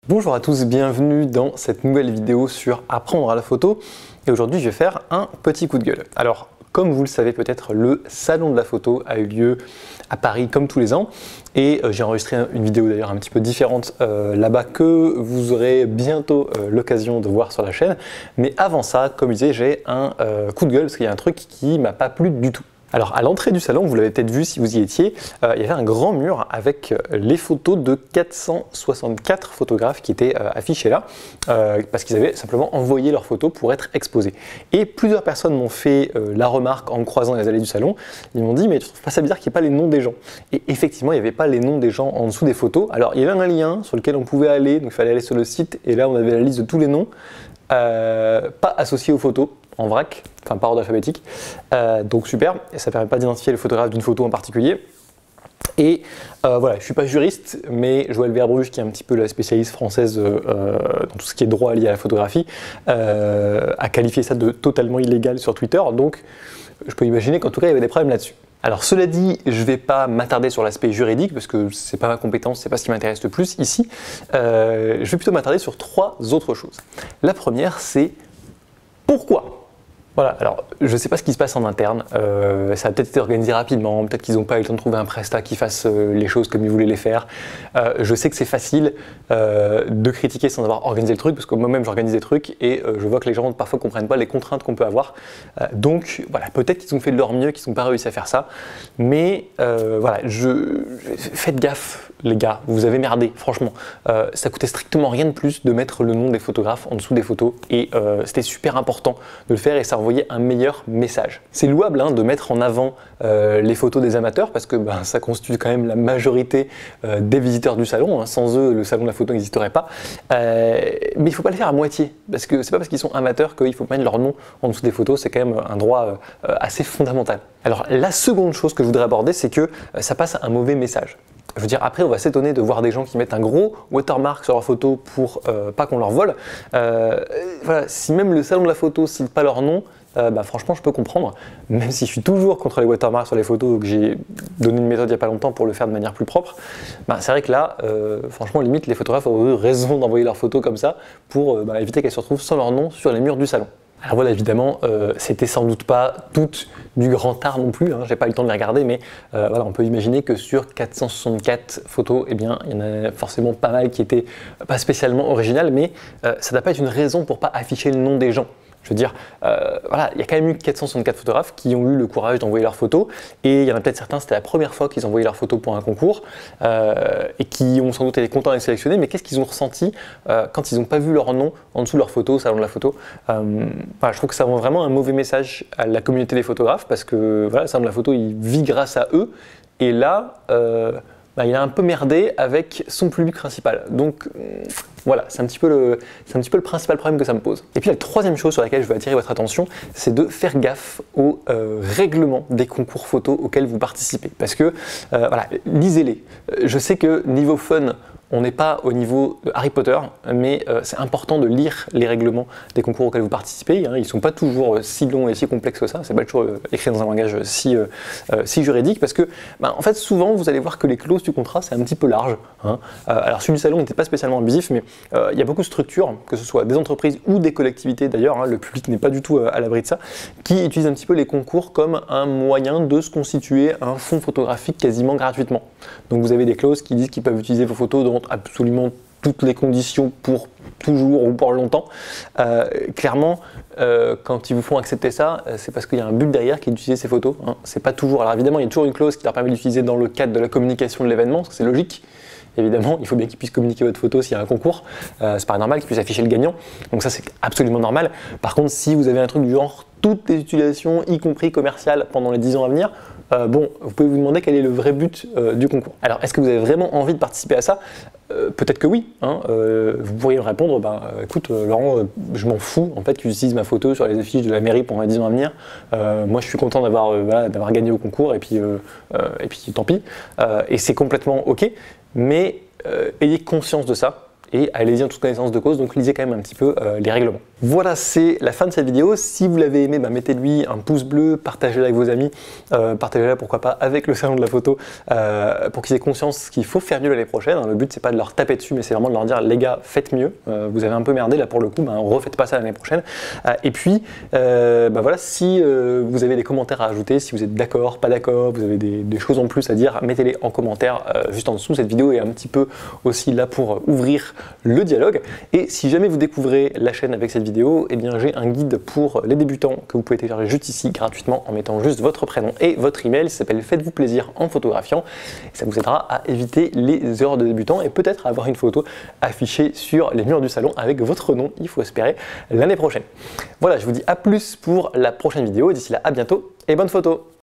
Bonjour à tous, bienvenue dans cette nouvelle vidéo sur apprendre à la photo. Et aujourd'hui, je vais faire un petit coup de gueule. Alors, comme vous le savez peut-être, le salon de la photo a eu lieu à Paris comme tous les ans. Et j'ai enregistré une vidéo d'ailleurs un petit peu différente là-bas que vous aurez bientôt l'occasion de voir sur la chaîne. Mais avant ça, comme je disais, j'ai un coup de gueule parce qu'il y a un truc qui m'a pas plu du tout. Alors à l'entrée du salon, vous l'avez peut-être vu si vous y étiez, il y avait un grand mur avec les photos de 464 photographes qui étaient affichés là, parce qu'ils avaient simplement envoyé leurs photos pour être exposées. Et plusieurs personnes m'ont fait la remarque en me croisant les allées du salon, ils m'ont dit mais tu trouves pas ça bizarre qu'il n'y ait pas les noms des gens? Et effectivement, il n'y avait pas les noms des gens en dessous des photos. Alors il y avait un lien sur lequel on pouvait aller, donc il fallait aller sur le site, et là on avait la liste de tous les noms, pas associés aux photos, en vrac, enfin par ordre alphabétique, donc super, et ça ne permet pas d'identifier le photographe d'une photo en particulier. Et voilà, je ne suis pas juriste, mais Joël Verbruch, qui est un petit peu la spécialiste française dans tout ce qui est droit lié à la photographie, a qualifié ça de totalement illégal sur Twitter, donc je peux imaginer qu'en tout cas il y avait des problèmes là-dessus. Alors cela dit, je ne vais pas m'attarder sur l'aspect juridique, parce que ce n'est pas ma compétence, ce n'est pas ce qui m'intéresse le plus ici. Je vais plutôt m'attarder sur trois autres choses. La première, c'est pourquoi ? Voilà, alors je ne sais pas ce qui se passe en interne, ça a peut-être été organisé rapidement, peut-être qu'ils n'ont pas eu le temps de trouver un prestat qui fasse les choses comme ils voulaient les faire. Je sais que c'est facile de critiquer sans avoir organisé le truc, parce que moi-même j'organise des trucs et je vois que les gens parfois ne comprennent pas les contraintes qu'on peut avoir. Donc voilà, peut-être qu'ils ont fait de leur mieux, qu'ils n'ont pas réussi à faire ça, mais voilà, faites gaffe les gars, vous avez merdé, franchement. Ça coûtait strictement rien de plus de mettre le nom des photographes en dessous des photos et c'était super important de le faire et ça envoyait un meilleur message. C'est louable de mettre en avant les photos des amateurs parce que ça constitue quand même la majorité des visiteurs du salon. Sans eux, le salon de la photo n'existerait pas. Mais il ne faut pas le faire à moitié parce que c'est pas parce qu'ils sont amateurs qu'il faut mettre leur nom en dessous des photos. C'est quand même un droit assez fondamental. Alors la seconde chose que je voudrais aborder, c'est que ça passe un mauvais message. Je veux dire, après, on va s'étonner de voir des gens qui mettent un gros watermark sur leur photo pour pas qu'on leur vole. Voilà, si même le salon de la photo ne cite pas leur nom, franchement, je peux comprendre. Même si je suis toujours contre les watermarks sur les photos, que j'ai donné une méthode il n'y a pas longtemps pour le faire de manière plus propre, c'est vrai que là, franchement, limite, les photographes ont eu raison d'envoyer leurs photos comme ça pour éviter qu'elles se retrouvent sans leur nom sur les murs du salon. Alors voilà, évidemment, c'était sans doute pas toutes du grand art non plus, j'ai pas eu le temps de les regarder, mais voilà, on peut imaginer que sur 464 photos, il y en a forcément pas mal qui étaient pas spécialement originales, mais ça ne doit pas être une raison pour pas afficher le nom des gens. Je veux dire, voilà, il y a quand même eu 464 photographes qui ont eu le courage d'envoyer leurs photos et il y en a peut-être certains, c'était la première fois qu'ils envoyaient leurs photos pour un concours et qui ont sans doute été contents d'être sélectionnés, mais qu'est-ce qu'ils ont ressenti quand ils n'ont pas vu leur nom en dessous de leur photo, au salon de la photo. Voilà, je trouve que ça envoie vraiment un mauvais message à la communauté des photographes parce que voilà, le salon de la photo, il vit grâce à eux et là, il a un peu merdé avec son public principal. Donc voilà, c'est un petit peu le principal problème que ça me pose. Et puis la troisième chose sur laquelle je veux attirer votre attention, c'est de faire gaffe au règlement des concours photos auxquels vous participez. Parce que, voilà, lisez-les. Je sais que niveau fun, on n'est pas au niveau de Harry Potter, mais c'est important de lire les règlements des concours auxquels vous participez. Ils ne sont pas toujours si longs et si complexes que ça. C'est pas toujours écrit dans un langage si juridique, parce que, en fait, souvent, vous allez voir que les clauses du contrat, c'est un petit peu large. Alors, celui du salon n'était pas spécialement abusif, mais il y a beaucoup de structures, que ce soit des entreprises ou des collectivités d'ailleurs, le public n'est pas du tout à l'abri de ça, qui utilisent un petit peu les concours comme un moyen de se constituer un fonds photographique quasiment gratuitement. Donc, vous avez des clauses qui disent qu'ils peuvent utiliser vos photos dans absolument toutes les conditions pour toujours ou pour longtemps. Clairement, quand ils vous font accepter ça, c'est parce qu'il y a un but derrière qui est d'utiliser ces photos. C'est pas toujours. Alors évidemment, il y a toujours une clause qui leur permet d'utiliser dans le cadre de la communication de l'événement, parce que c'est logique. Évidemment, il faut bien qu'ils puissent communiquer votre photo s'il y a un concours. C'est pas normal qu'ils puissent afficher le gagnant. Donc ça, c'est absolument normal. Par contre, si vous avez un truc du genre toutes les utilisations, y compris commerciales, pendant les 10 ans à venir, vous pouvez vous demander quel est le vrai but du concours. Alors, est-ce que vous avez vraiment envie de participer à ça ? Peut-être que oui. Vous pourriez me répondre, écoute Laurent, je m'en fous en fait que j'utilise ma photo sur les affiches de la mairie pendant les 10 ans à venir. Moi, je suis content d'avoir gagné au concours et puis tant pis. Et c'est complètement ok. Mais ayez conscience de ça. et allez-y en toute connaissance de cause, donc lisez quand même un petit peu les règlements. Voilà, c'est la fin de cette vidéo. Si vous l'avez aimé, mettez-lui un pouce bleu, partagez-la avec vos amis, partagez-la pourquoi pas avec le salon de la photo pour qu'ils aient conscience qu'il faut faire mieux l'année prochaine. Le but c'est pas de leur taper dessus, mais c'est vraiment de leur dire les gars, faites mieux, vous avez un peu merdé là pour le coup, refaites pas ça l'année prochaine. Et puis voilà, si vous avez des commentaires à ajouter, si vous êtes d'accord, pas d'accord, vous avez des choses en plus à dire, mettez-les en commentaire juste en dessous. Cette vidéo est un petit peu aussi là pour ouvrir le dialogue. Et si jamais vous découvrez la chaîne avec cette vidéo, eh bien j'ai un guide pour les débutants que vous pouvez télécharger juste ici gratuitement en mettant juste votre prénom et votre email. Ça s'appelle Faites-vous plaisir en photographiant. Et ça vous aidera à éviter les erreurs de débutants et peut-être à avoir une photo affichée sur les murs du salon avec votre nom, il faut espérer, l'année prochaine. Voilà, je vous dis à plus pour la prochaine vidéo. D'ici là, à bientôt et bonne photo!